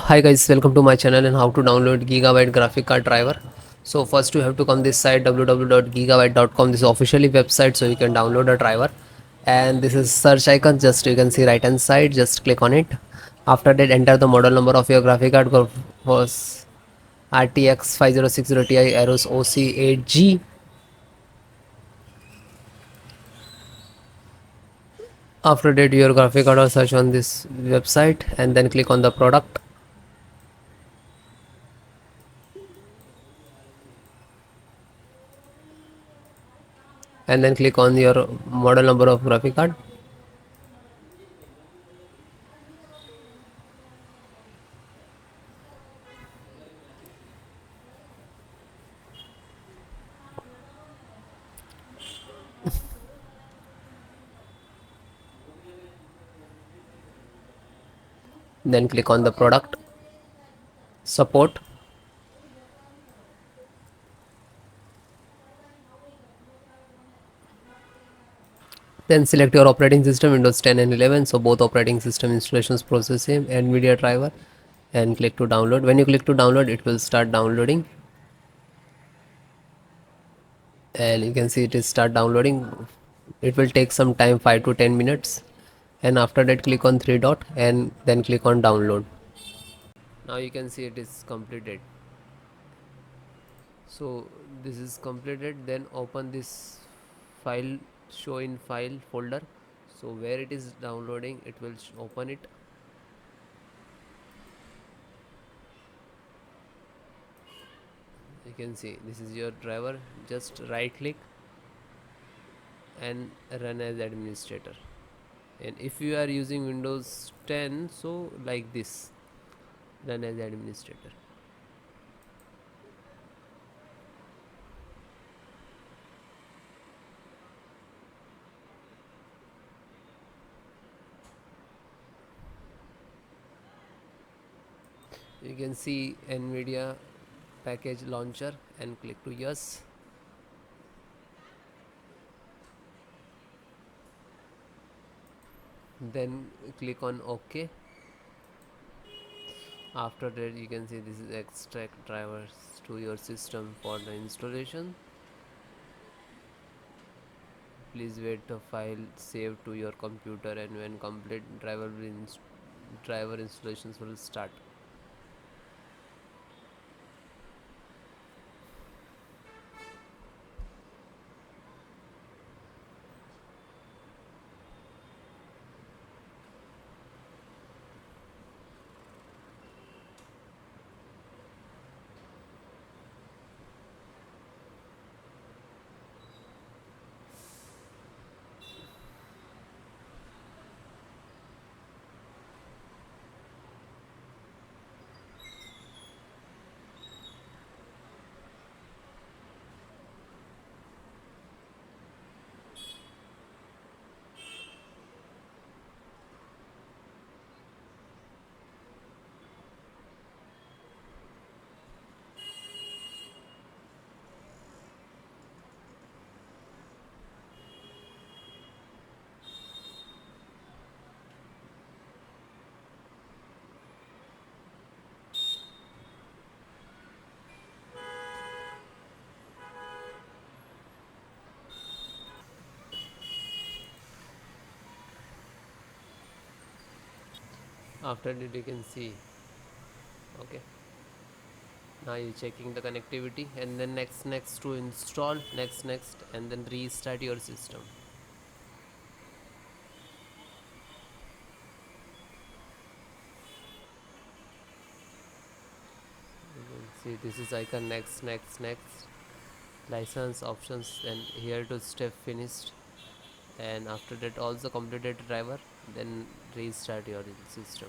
Hi guys, welcome to my channel and how to download Gigabyte graphic card driver. So first you have to come this site www.gigabyte.com. This is officially website, so you can download a driver. And this is search icon, just you can see right hand side, just click on it. After that, enter the model number of your graphic card. GeForce RTX 5060 Ti AERO OC8G. After that, your graphic card will search on this website and then click on the product. And then click on your model number of graphic card. Then click on the product support. Then select your operating system, Windows 10 and 11. So both operating system installations process same, NVIDIA driver, and click to download. When you click to download, it will start downloading. And you can see it is start downloading. It will take some time, 5 to 10 minutes. And after that, click on three dot and then click on download. Now you can see it is completed. So this is completed. Then open this file, show in file folder. So where it is downloading, it will open it. You can see this is your driver. Just right click and run as administrator. And if you are using Windows 10, so like this, run as administrator. You can see NVIDIA package launcher and click to yes. Then click on OK. After that, you can see this is extract drivers to your system for the installation. Please wait the file saved to your computer, and when complete, driver installations will start. After that, you can see okay. Now you're checking the connectivity, and then next to install, next, and then restart your system. You can see this is icon next, license options, and here to step finished. And after that, also completed driver, then restart your system.